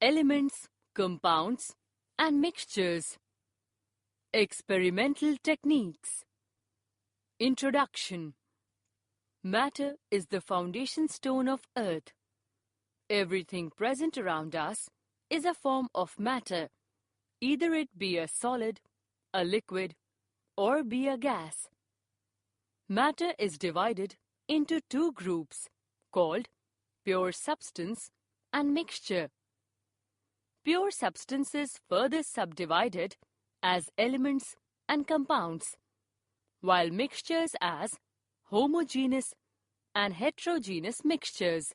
Elements, compounds, and mixtures. Experimental techniques. Introduction. Matter is the foundation stone of Earth. Everything present around us is a form of matter, either it be a solid, a liquid, or be a gas. Matter is divided into two groups called pure substance and mixture. Pure substance is further subdivided as elements and compounds, while mixtures as homogeneous and heterogeneous mixtures.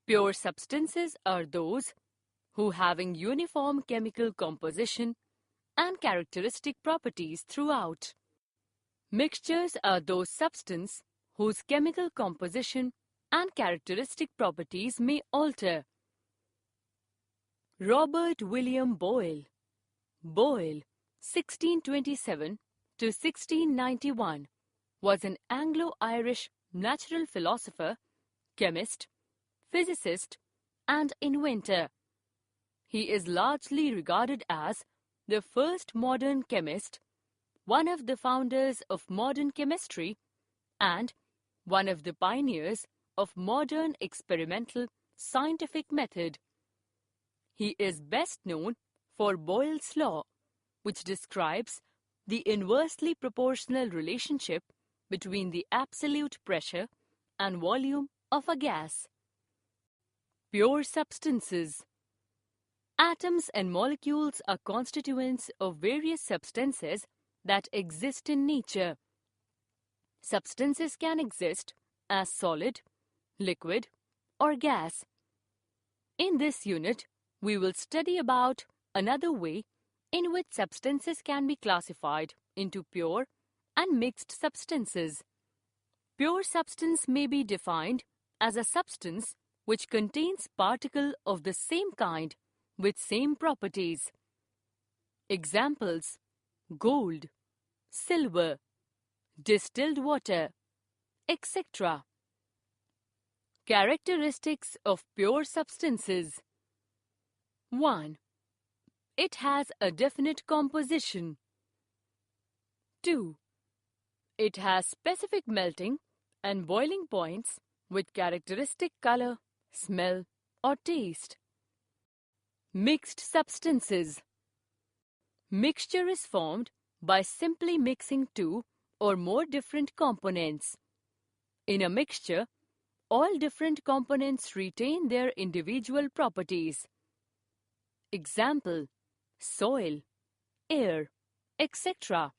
Pure substances are those who, having uniform chemical composition and characteristic properties throughout. Mixtures are those substances whose chemical composition and characteristic properties may alter. Robert William Boyle, 1627 to 1691, was an Anglo-Irish natural philosopher, chemist, physicist, and inventor. He is largely regarded as the first modern chemist, one of the founders of modern chemistry, and one of the pioneers of modern experimental scientific method. He is best known for Boyle's law, which describes the inversely proportional relationship between the absolute pressure and volume of a gas. Pure substances. Atoms and molecules are constituents of various substances that exist in nature. Substances can exist as solid, liquid, or gas. In this unit, we will study about another way in which substances can be classified into pure and mixed substances. Pure substance may be defined as a substance which contains particles of the same kind with same properties. Examples: gold, silver, distilled water, etc. Characteristics of pure substances. 1. It has a definite composition. 2. It has specific melting and boiling points with characteristic color, smell, or taste. Mixed substances. Mixture is formed by simply mixing two or more different components. In a mixture, all different components retain their individual properties. Example: soil, air, etc.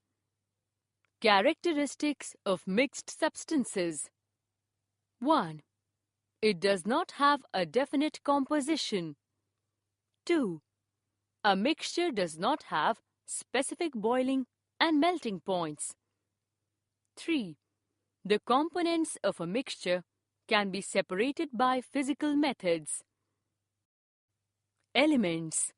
Characteristics of mixed substances. 1. It does not have a definite composition. 2. A mixture does not have specific boiling and melting points. 3. The components of a mixture can be separated by physical methods. Elements.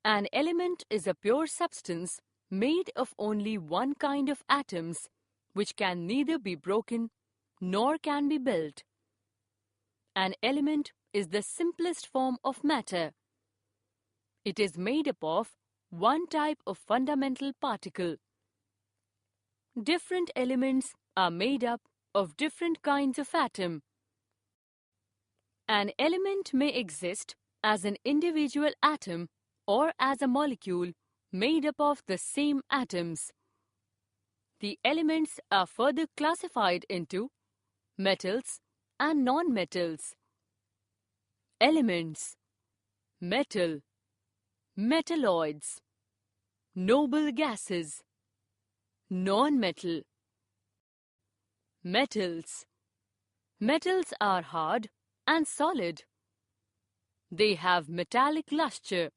An element is a pure substance made of only one kind of atoms, which can neither be broken nor can be built. An element is the simplest form of matter. It is made up of one type of fundamental particle. Different elements are made up of different kinds of atom. An element may exist as an individual atom or as a molecule made up of the same atoms. The elements are further classified into metals and non-metals. Elements: metal, metalloids, noble gases, non-metal. Metals. Metals are hard and solid. They have metallic luster.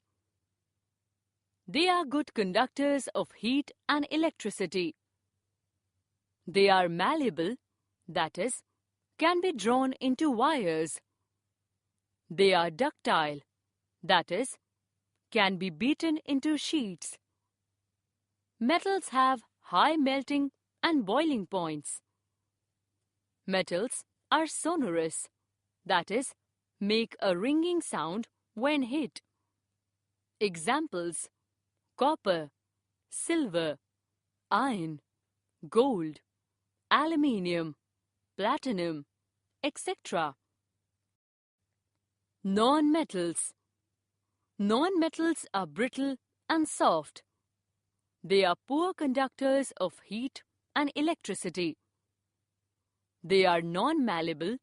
They are good conductors of heat and electricity. They are malleable, that is, can be drawn into wires. They are ductile, that is, can be beaten into sheets. Metals have high melting and boiling points. Metals are sonorous, that is, make a ringing sound when hit. Examples: copper, silver, iron, gold, aluminium, platinum, etc. Non-metals. Non-metals are brittle and soft. They are poor conductors of heat and electricity. They are non-malleable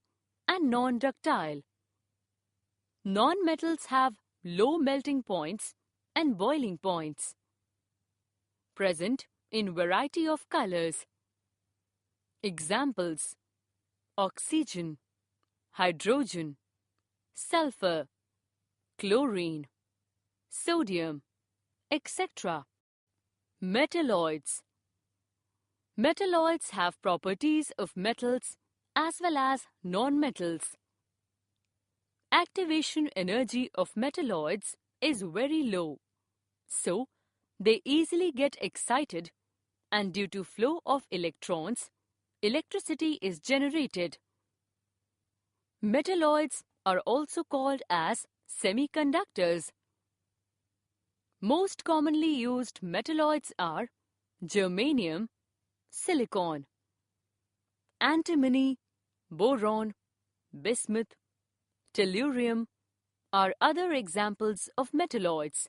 and non-ductile. Non-metals have low melting points and boiling points. Present in variety of colors. Examples: oxygen, hydrogen, sulfur, chlorine, sodium, etc. Metalloids. Metalloids have properties of metals as well as non-metals. Activation energy of metalloids is very low, so they easily get excited, and due to flow of electrons, electricity is generated. Metalloids are also called as semiconductors. Most commonly used metalloids are germanium, silicon, antimony, boron, bismuth, tellurium are other examples of metalloids.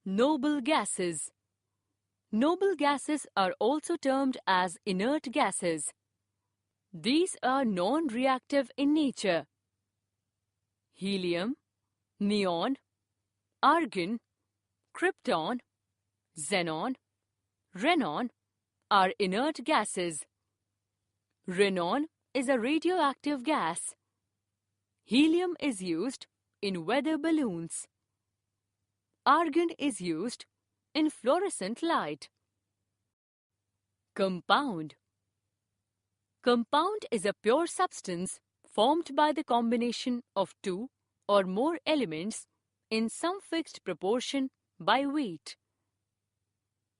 Noble gases. Noble gases are also termed as inert gases. These are non-reactive in nature. Helium, neon, argon, krypton, xenon, xenon are inert gases. Xenon is a radioactive gas. Helium is used in weather balloons. Argon is used in fluorescent light. Compound. Compound is a pure substance formed by the combination of two or more elements in some fixed proportion by weight.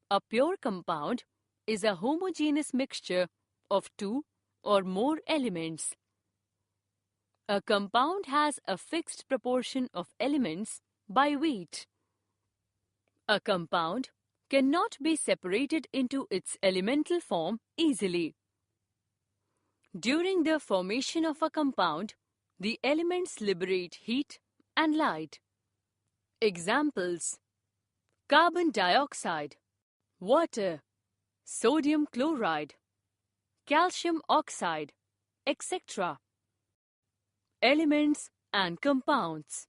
A pure compound is a homogeneous mixture of two or more elements. A compound has a fixed proportion of elements by weight. A compound cannot be separated into its elemental form easily. During the formation of a compound, the elements liberate heat and light. Examples: carbon dioxide, water, sodium chloride, calcium oxide, etc. Elements and compounds.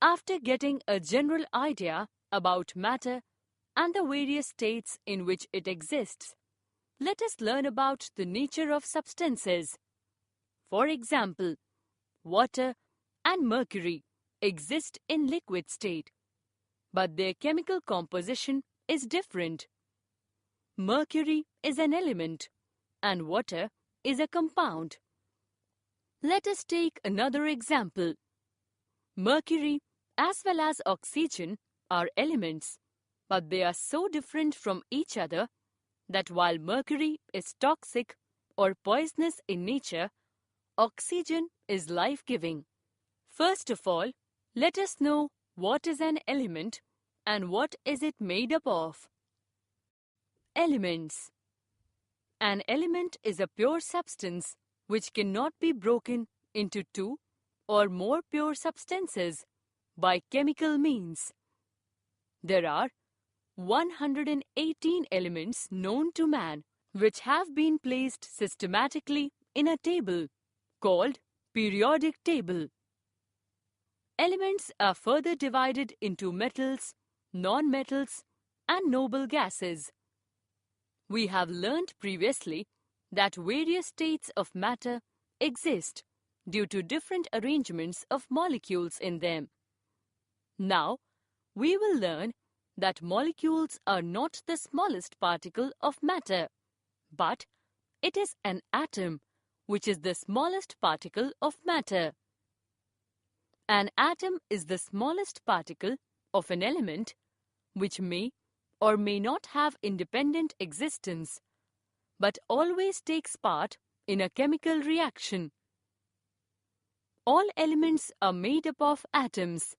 After getting a general idea about matter and the various states in which it exists, let us learn about the nature of substances. For example, water and mercury exist in liquid state, but their chemical composition is different. Mercury is an element and water is a compound. Let us take another example. Mercury as well as oxygen are elements, but they are so different from each other that while mercury is toxic or poisonous in nature, oxygen is life-giving. First of all, let us know what is an element and what is it made up of. Elements. An element is a pure substance which cannot be broken into two or more pure substances by chemical means. There are 118 elements known to man which have been placed systematically in a table called periodic table. Elements are further divided into metals, non-metals, and noble gases. We have learnt previously that various states of matter exist due to different arrangements of molecules in them. Now, we will learn that molecules are not the smallest particle of matter, but it is an atom, which is the smallest particle of matter. An atom is the smallest particle of an element which may or may not have independent existence, but always takes part in a chemical reaction. All elements are made up of atoms.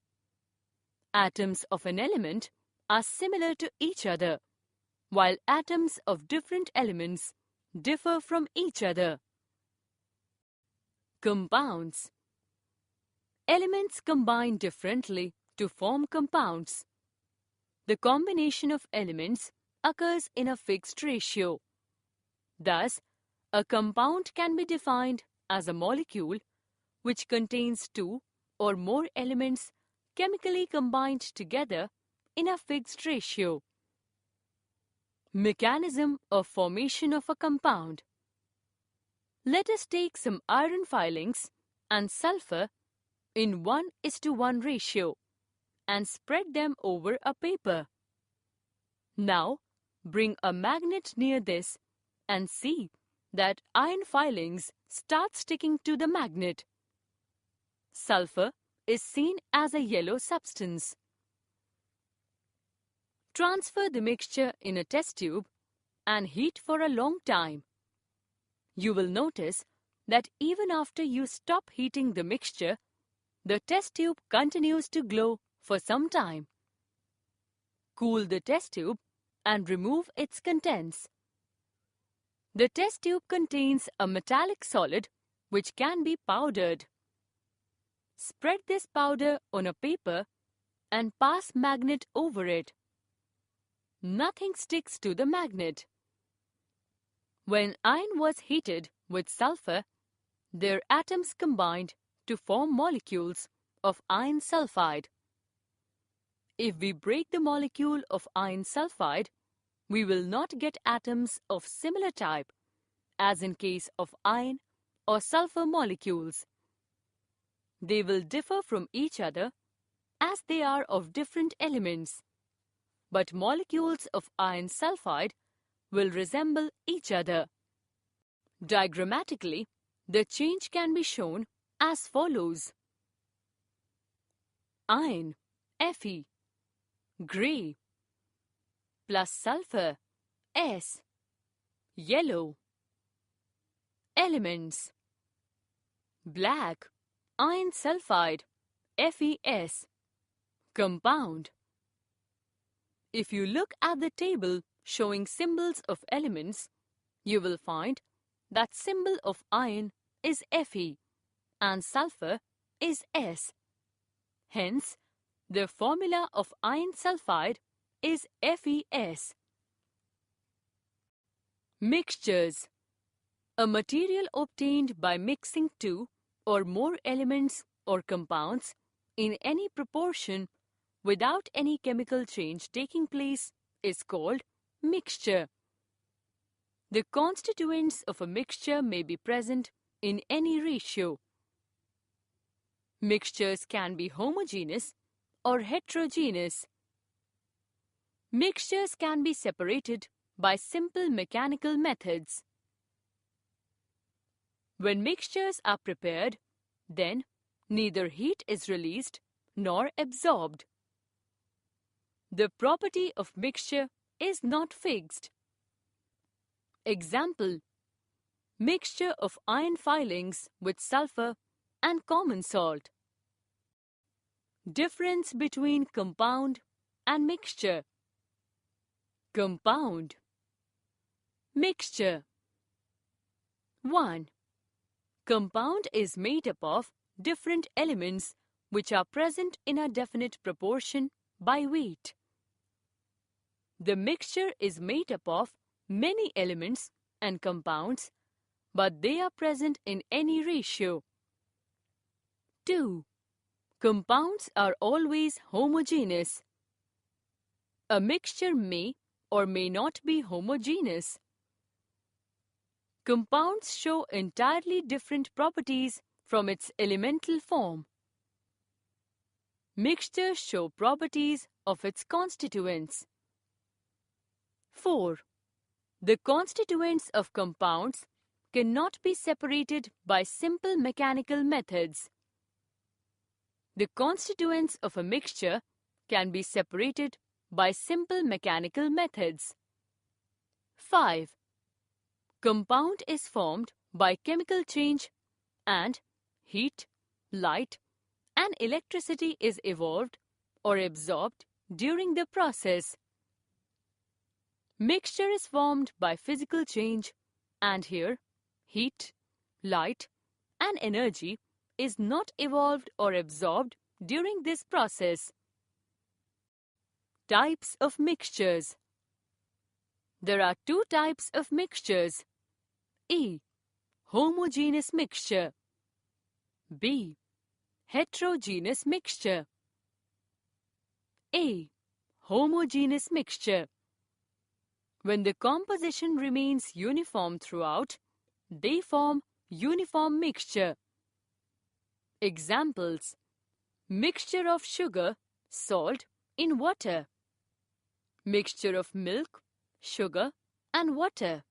Atoms of an element are similar to each other, while atoms of different elements differ from each other. Compounds. Elements combine differently to form compounds. The combination of elements occurs in a fixed ratio. Thus, a compound can be defined as a molecule which contains two or more elements chemically combined together in a fixed ratio. Mechanism of formation of a compound. Let us take some iron filings and sulfur in 1:1 ratio and spread them over a paper. Now, bring a magnet near this and see that iron filings start sticking to the magnet. Sulfur is seen as a yellow substance. Transfer the mixture in a test tube and heat for a long time. You will notice that even after you stop heating the mixture, the test tube continues to glow for some time. Cool the test tube and remove its contents. The test tube contains a metallic solid which can be powdered. Spread this powder on a paper and pass magnet over it. Nothing sticks to the magnet. When iron was heated with sulfur, their atoms combined to form molecules of iron sulfide. If we break the molecule of iron sulfide, we will not get atoms of similar type, as in case of iron or sulfur molecules. They will differ from each other as they are of different elements, but molecules of iron sulfide will resemble each other. Diagrammatically, the change can be shown as follows. Iron, Fe, grey, plus sulfur, S, yellow. Elements. Black, iron sulfide, FeS, compound. If you look at the table showing symbols of elements, you will find that symbol of iron is Fe and sulfur is S. Hence, the formula of iron sulfide is FeS. Mixtures. A material obtained by mixing two or more elements or compounds in any proportion without any chemical change taking place is called mixture. The constituents of a mixture may be present in any ratio. Mixtures can be homogeneous or heterogeneous. Mixtures can be separated by simple mechanical methods. When mixtures are prepared, then neither heat is released nor absorbed. The property of mixture is not fixed. Example: mixture of iron filings with sulfur and common salt. Difference between compound and mixture. Compound. Mixture. 1. Compound is made up of different elements which are present in a definite proportion by weight. The mixture is made up of many elements and compounds, but they are present in any ratio. 2. Compounds are always homogeneous. A mixture may or may not be homogeneous. Compounds show entirely different properties from its elemental form. Mixtures show properties of its constituents. 4. The constituents of compounds cannot be separated by simple mechanical methods. The constituents of a mixture can be separated by simple mechanical methods. 5. Compound is formed by chemical change and heat light, and electricity is evolved or absorbed during the process. Mixture is formed by physical change, and here, heat, light, and energy is not evolved or absorbed during this process. Types of mixtures. There are two types of mixtures. E. Homogeneous mixture. B. Heterogeneous mixture. A. Homogeneous mixture. When the composition remains uniform throughout, they form uniform mixture. Examples: mixture of sugar, salt in water. Mixture of milk, sugar and water.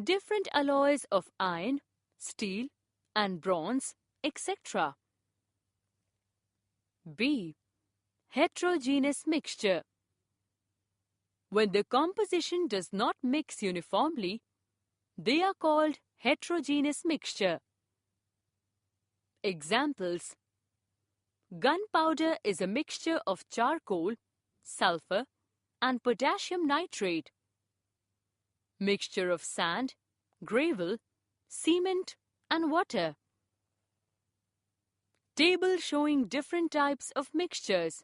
Different alloys of iron, steel and bronze, etc. B. Heterogeneous mixture. When the composition does not mix uniformly, they are called heterogeneous mixture. Examples: gunpowder is a mixture of charcoal, sulfur, and potassium nitrate. Mixture of sand, gravel, cement, and water. Table showing different types of mixtures.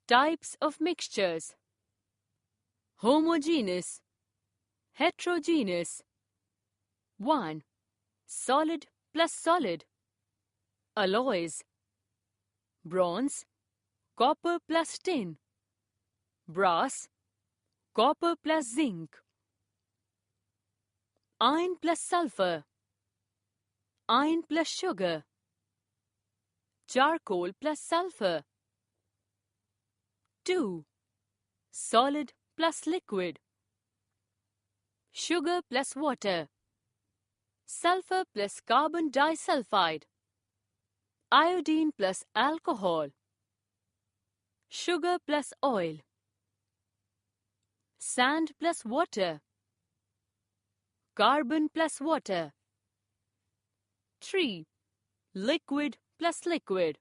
Types of mixtures: homogeneous, heterogeneous. 1. Solid plus solid. Alloys: bronze, copper plus tin. Brass, copper plus zinc. Iron plus sulfur. Iron plus sugar. Charcoal plus sulfur. 2. Solid plus liquid. Sugar plus water. Sulfur plus carbon disulfide. Iodine plus alcohol. Sugar plus oil. Sand plus water. Carbon plus water. 3. Liquid plus liquid.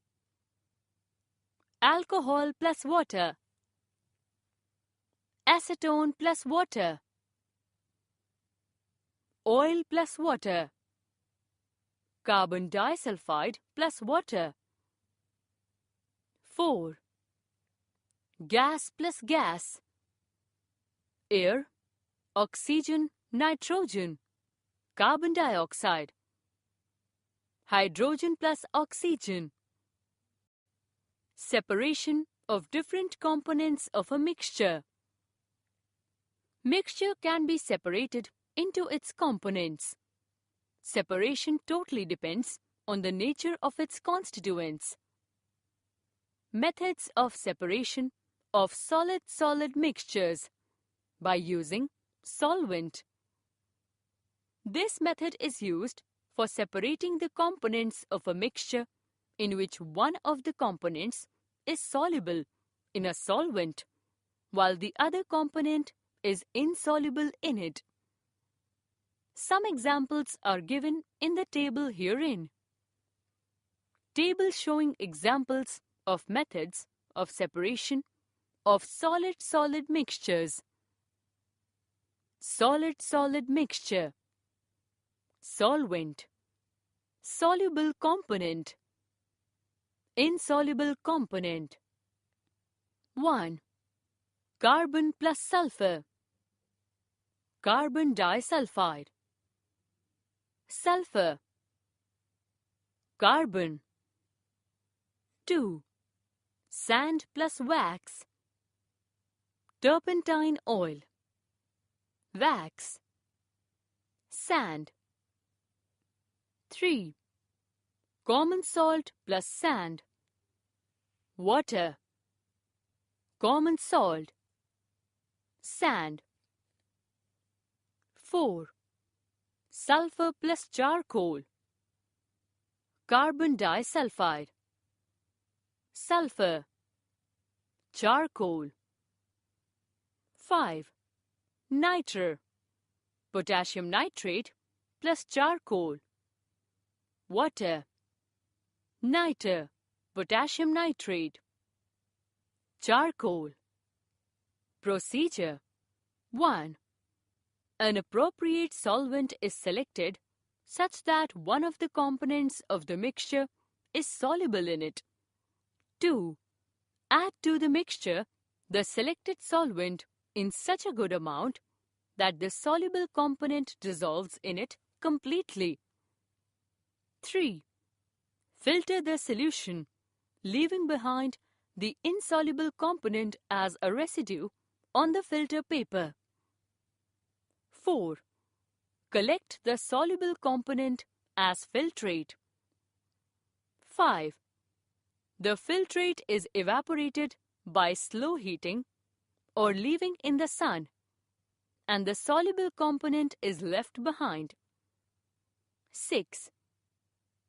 Alcohol plus water. Acetone plus water. Oil plus water. Carbon disulfide plus water. 4. Gas plus gas. Air, oxygen, nitrogen, carbon dioxide. Hydrogen plus oxygen. Separation of different components of a mixture. Mixture can be separated into its components. Separation totally depends on the nature of its constituents. Methods of separation of solid-solid mixtures by using solvent. This method is used for separating the components of a mixture in which one of the components is soluble in a solvent, while the other component is insoluble in it. Some examples are given in the table herein. Table showing examples of methods of separation of solid-solid mixtures. Solid-solid mixture. Solvent. Soluble component. Insoluble component. 1. Carbon plus sulfur. Carbon disulfide. Sulfur. Carbon. 2. Sand plus wax. Turpentine oil. Wax. Sand. 3. Common salt plus sand. Water. Common salt. Sand. 4. Sulfur plus charcoal. Carbon disulfide. Sulfur. Charcoal. 5. Nitre. Potassium nitrate plus charcoal. water. Niter, potassium nitrate. Charcoal. Procedure 1. An appropriate solvent is selected such that one of the components of the mixture is soluble in it. 2. Add to the mixture the selected solvent in such a good amount that the soluble component dissolves in it completely. 3. Filter the solution, leaving behind the insoluble component as a residue on the filter paper. 4. Collect the soluble component as filtrate. 5. The filtrate is evaporated by slow heating or leaving in the sun, and the soluble component is left behind. 6.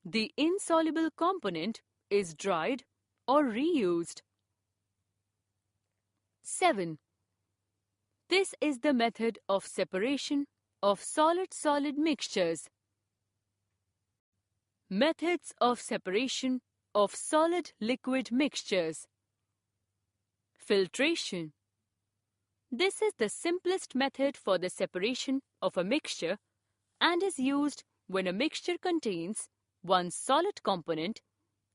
The insoluble component is dried or reused. 7. This is the method of separation of solid-solid mixtures. Methods of separation of solid-liquid mixtures. Filtration. This is the simplest method for the separation of a mixture and is used when a mixture contains one solid component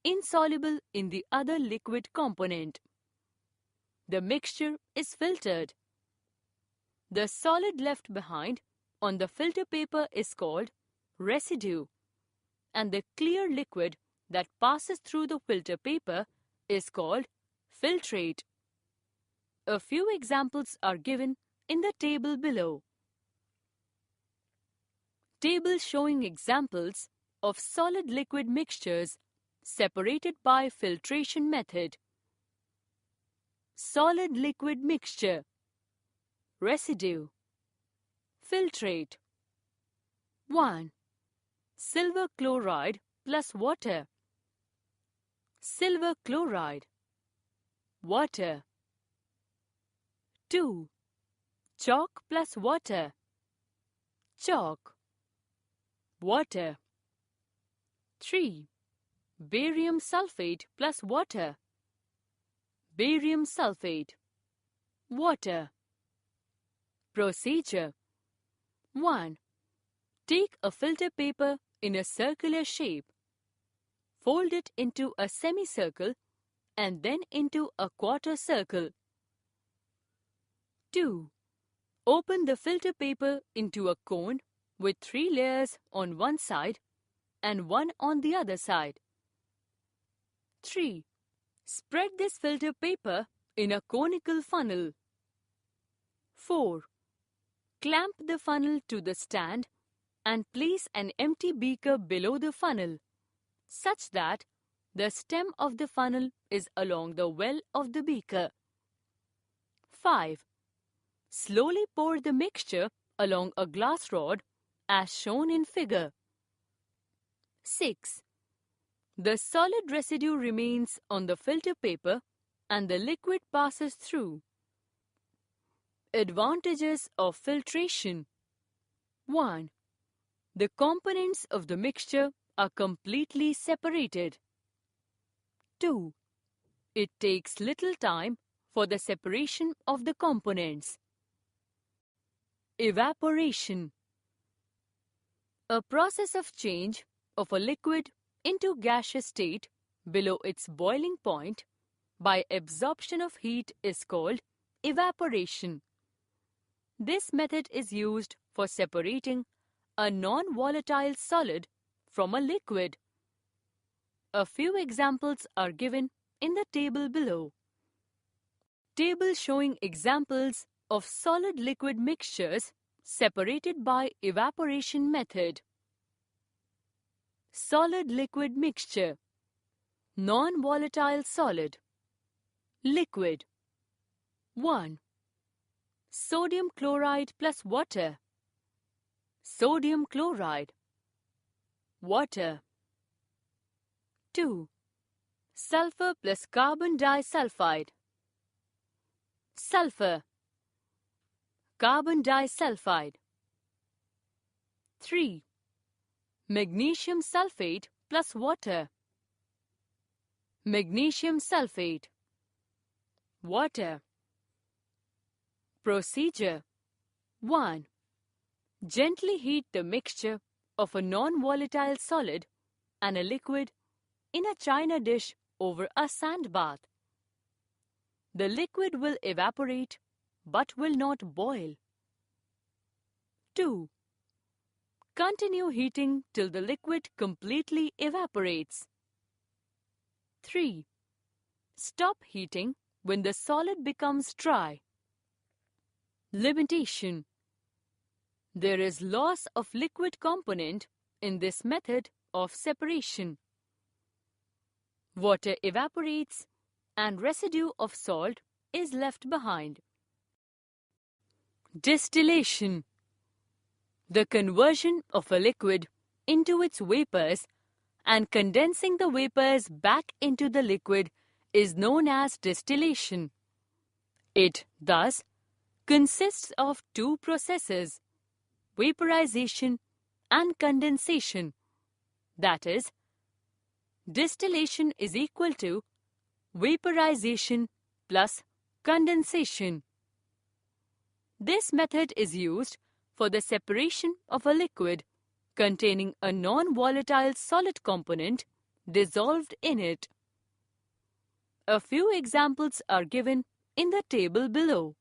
insoluble in the other liquid component. The mixture is filtered. The solid left behind on the filter paper is called residue, and the clear liquid that passes through the filter paper is called filtrate. A few examples are given in the table below. Table showing examples of solid-liquid mixtures separated by filtration method. Solid-liquid mixture. Residue. Filtrate. 1. Silver chloride plus water. Silver chloride. Water. 2. Chalk plus water. Chalk. Water. 3. Barium sulfate plus water. Barium sulfate. Water. Procedure 1. Take a filter paper in a circular shape. Fold it into a semicircle and then into a quarter circle. 2. Open the filter paper into a cone with 3 layers on one side and one on the other side. 3. Spread this filter paper in a conical funnel. 4. Clamp the funnel to the stand and place an empty beaker below the funnel, such that the stem of the funnel is along the well of the beaker. 5. Slowly pour the mixture along a glass rod as shown in figure. 6. The solid residue remains on the filter paper and the liquid passes through. Advantages of filtration. 1. The components of the mixture are completely separated. 2. It takes little time for the separation of the components. Evaporation. A process of change of a liquid into gaseous state below its boiling point by absorption of heat is called evaporation. This method is used for separating a non-volatile solid from a liquid. A few examples are given in the table below. Table showing examples of solid-liquid mixtures separated by evaporation method. Solid-liquid mixture. Non-volatile solid. Liquid. 1. Sodium chloride plus water. Sodium chloride. Water. 2. Sulfur plus carbon disulfide. Sulfur. Carbon disulfide. 3. Magnesium sulfate plus water. Magnesium sulfate. Water. Procedure 1. Gently heat the mixture of a non-volatile solid and a liquid in a china dish over a sand bath. The liquid will evaporate but will not boil. 2. Continue heating till the liquid completely evaporates. 3. Stop heating when the solid becomes dry. Limitation. There is loss of liquid component in this method of separation. Water evaporates and residue of salt is left behind. Distillation. The conversion of a liquid into its vapors and condensing the vapors back into the liquid is known as distillation. It, thus, consists of two processes, vaporization and condensation. That is, distillation is equal to vaporization plus condensation. This method is used for the separation of a liquid containing a non-volatile solid component dissolved in it. A few examples are given in the table below.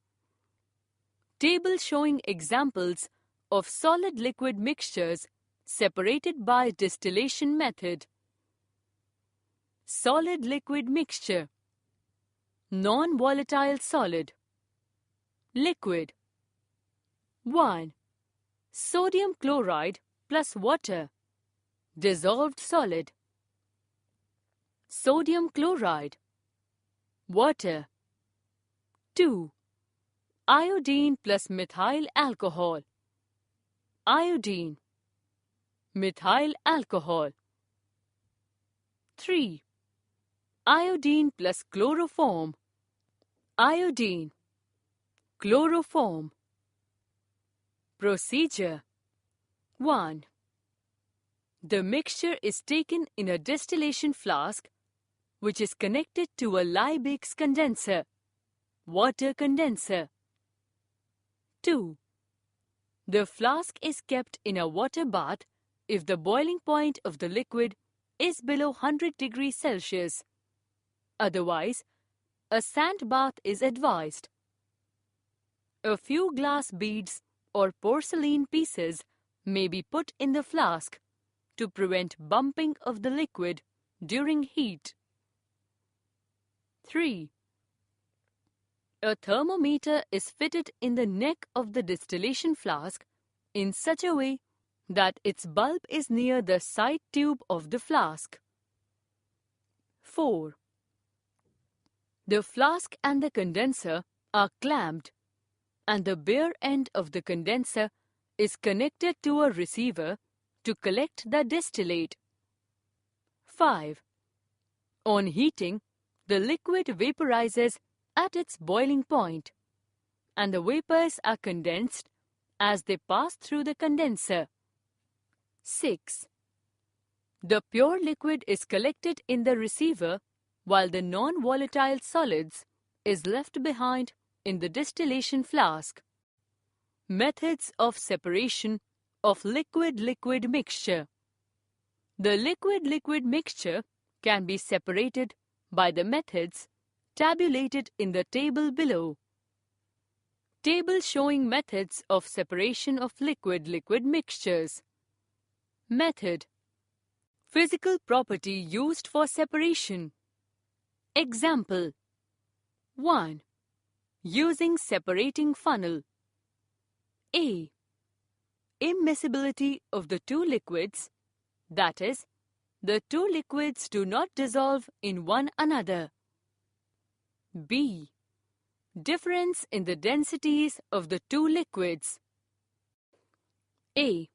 Table showing examples of solid-liquid mixtures separated by distillation method. Solid-liquid mixture. Non-volatile solid. Liquid. 1. Sodium chloride plus water. Dissolved solid. Sodium chloride. Water. 2. Iodine plus methyl alcohol. Iodine. Methyl alcohol. 3. Iodine plus chloroform. Iodine. Chloroform. Procedure 1. The mixture is taken in a distillation flask which is connected to a Liebig's condenser, water condenser. 2. The flask is kept in a water bath if the boiling point of the liquid is below 100 degrees Celsius. Otherwise, a sand bath is advised. A few glass beads or porcelain pieces may be put in the flask to prevent bumping of the liquid during heat. 3. A thermometer is fitted in the neck of the distillation flask in such a way that its bulb is near the side tube of the flask. 4. The flask and the condenser are clamped, and the bare end of the condenser is connected to a receiver to collect the distillate. 5. On heating, the liquid vaporizes at its boiling point, and the vapors are condensed as they pass through the condenser. 6. The pure liquid is collected in the receiver while the non-volatile solids is left behind in the distillation flask. Methods of separation of liquid-liquid mixture. The liquid-liquid mixture can be separated by the methods tabulated in the table below. Table showing methods of separation of liquid-liquid mixtures. Method. Physical property used for separation. Example. 1. Using separating funnel. A. Immiscibility of the two liquids, that is, the two liquids do not dissolve in one another. B. Difference in the densities of the two liquids. A.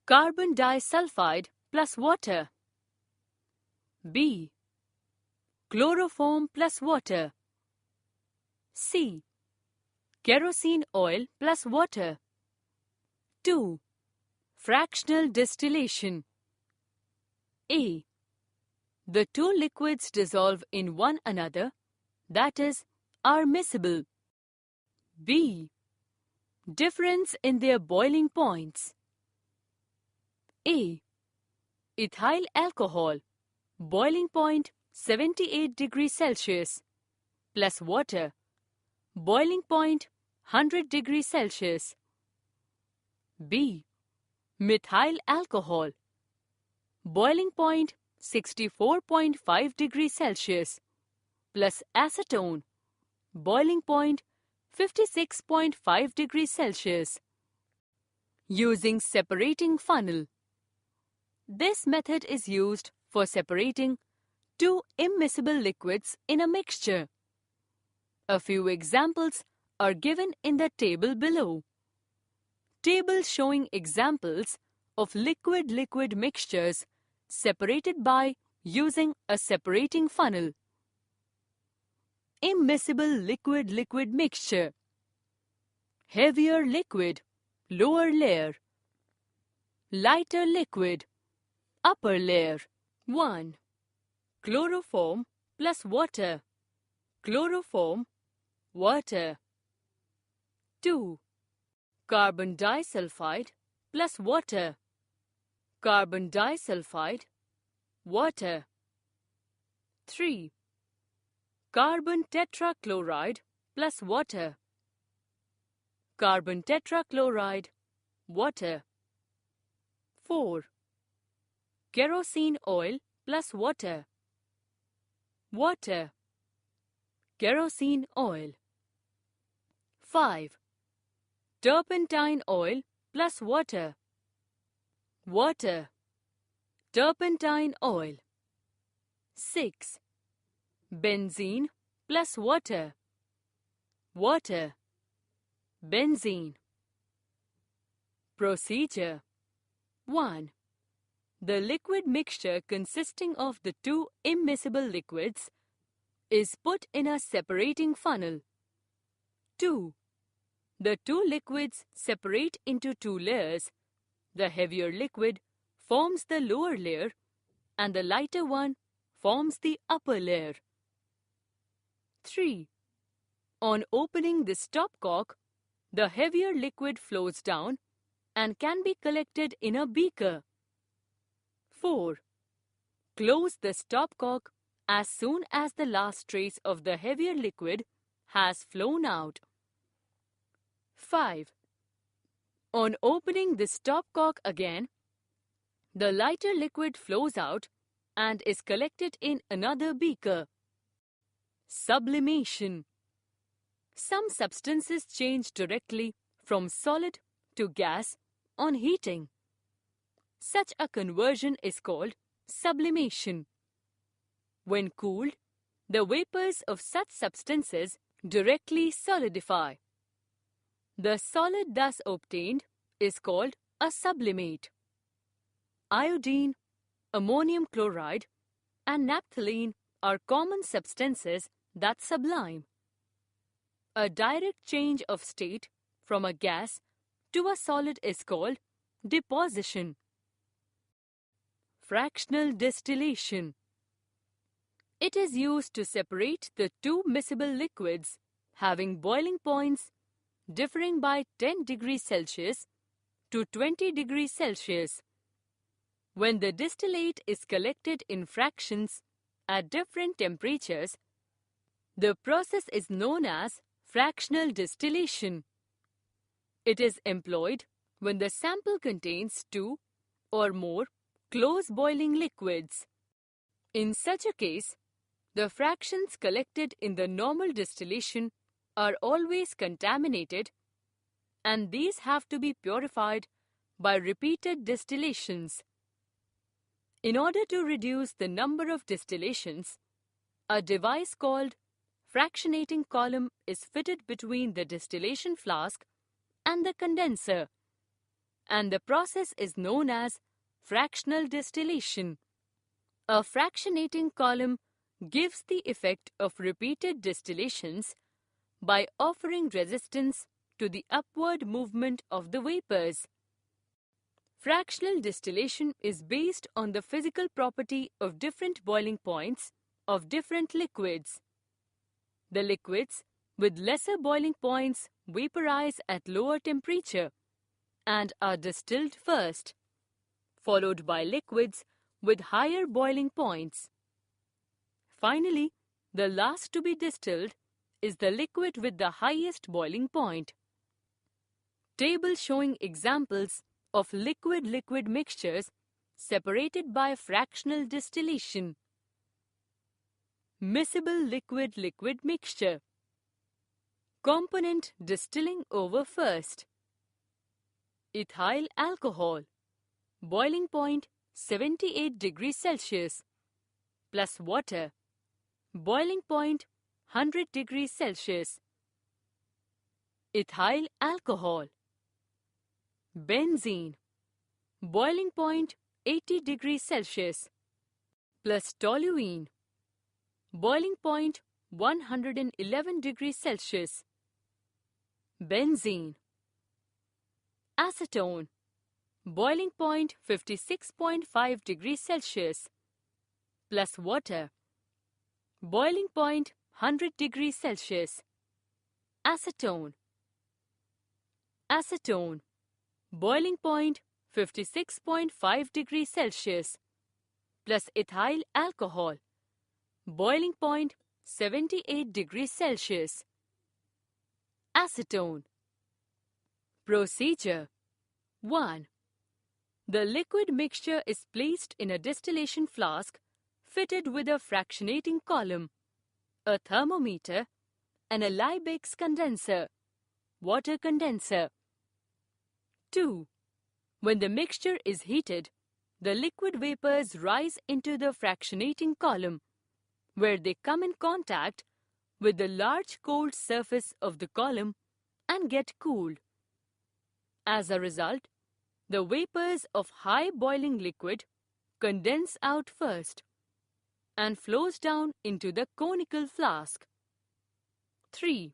Carbon disulfide plus water. B. Chloroform plus water. C. Kerosene oil plus water. 2. Fractional distillation. A. The two liquids dissolve in one another, that is, are miscible. B. Difference in their boiling points. A. Ethyl alcohol, boiling point 78 degrees Celsius, plus water, boiling point 100 degrees Celsius. B. Methyl alcohol, boiling point 64.5 degrees Celsius, plus acetone, boiling point 56.5 degrees Celsius. Using separating funnel. This method is used for separating two immiscible liquids in a mixture. A few examples are given in the table below. Table showing examples of liquid-liquid mixtures separated by using a separating funnel. Immiscible liquid-liquid mixture. Heavier liquid, lower layer. Lighter liquid, upper layer. 1. Chloroform plus water. Chloroform, water. 2. Carbon disulfide plus water. Carbon disulfide, water. 3. Carbon tetrachloride plus water. Carbon tetrachloride, water. 4. Kerosene oil plus water. Water. Kerosene oil. 5. Turpentine oil plus water. Water. Turpentine oil. 6. Benzene plus water. Water. Benzene. Procedure. 1. The liquid mixture consisting of the two immiscible liquids is put in a separating funnel. 2. The two liquids separate into two layers. The heavier liquid forms the lower layer and the lighter one forms the upper layer. 3. On opening the stopcock, the heavier liquid flows down and can be collected in a beaker. 4. Close the stopcock as soon as the last trace of the heavier liquid has flown out. 5. On opening the stopcock again, the lighter liquid flows out and is collected in another beaker. Sublimation. Some substances change directly from solid to gas on heating. Such a conversion is called sublimation. When cooled, the vapors of such substances directly solidify. The solid thus obtained is called a sublimate. Iodine, ammonium chloride, and naphthalene are common substances that sublime. A direct change of state from a gas to a solid is called deposition. Fractional distillation. It is used to separate the two miscible liquids having boiling points differing by 10 degrees Celsius to 20 degrees Celsius. When the distillate is collected in fractions at different temperatures, the process is known as fractional distillation. It is employed when the sample contains two or more close boiling liquids. In such a case, the fractions collected in the normal distillation are always contaminated, and these have to be purified by repeated distillations. In order to reduce the number of distillations, a device called fractionating column is fitted between the distillation flask and the condenser, and the process is known as fractional distillation. A fractionating column gives the effect of repeated distillations by offering resistance to the upward movement of the vapors. Fractional distillation is based on the physical property of different boiling points of different liquids. The liquids with lesser boiling points vaporize at lower temperature and are distilled first, followed by liquids with higher boiling points. Finally, the last to be distilled is the liquid with the highest boiling point. Table showing examples of liquid-liquid mixtures separated by fractional distillation. Miscible liquid-liquid mixture. Component distilling over first. Ethyl alcohol. Boiling point 78 degrees Celsius plus water. Boiling point 100 degrees Celsius. Ethyl alcohol. Benzene. Boiling point 80 degrees Celsius plus toluene. Boiling point 111 degrees Celsius. Benzene. Acetone. Boiling point 56.5 degrees Celsius plus water. Boiling point 100 degrees Celsius. Acetone. Acetone. Boiling point 56.5 degrees Celsius plus ethyl alcohol. Boiling point 78 degrees Celsius. Acetone. Procedure 1. The liquid mixture is placed in a distillation flask fitted with a fractionating column, a thermometer, and a Liebig's condenser, water condenser. 2. When the mixture is heated, the liquid vapors rise into the fractionating column, where they come in contact with the large cold surface of the column and get cooled. As a result, the vapors of high boiling liquid condense out first and flows down into the conical flask. 3.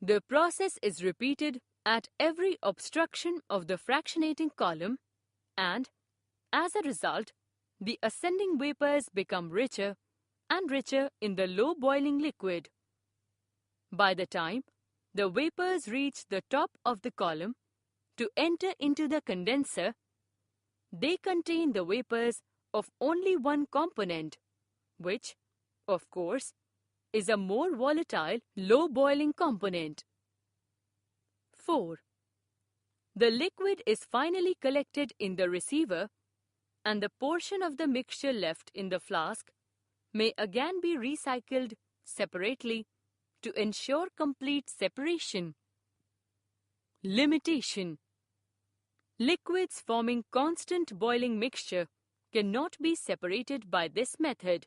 The process is repeated at every obstruction of the fractionating column and, as a result, the ascending vapors become richer and richer in the low boiling liquid. By the time the vapors reach the top of the column to enter into the condenser, they contain the vapors of only one component, which, of course, is a more volatile, low boiling component. 4. The liquid is finally collected in the receiver, and the portion of the mixture left in the flask may again be recycled separately to ensure complete separation. Limitation. Liquids forming constant boiling mixture cannot be separated by this method.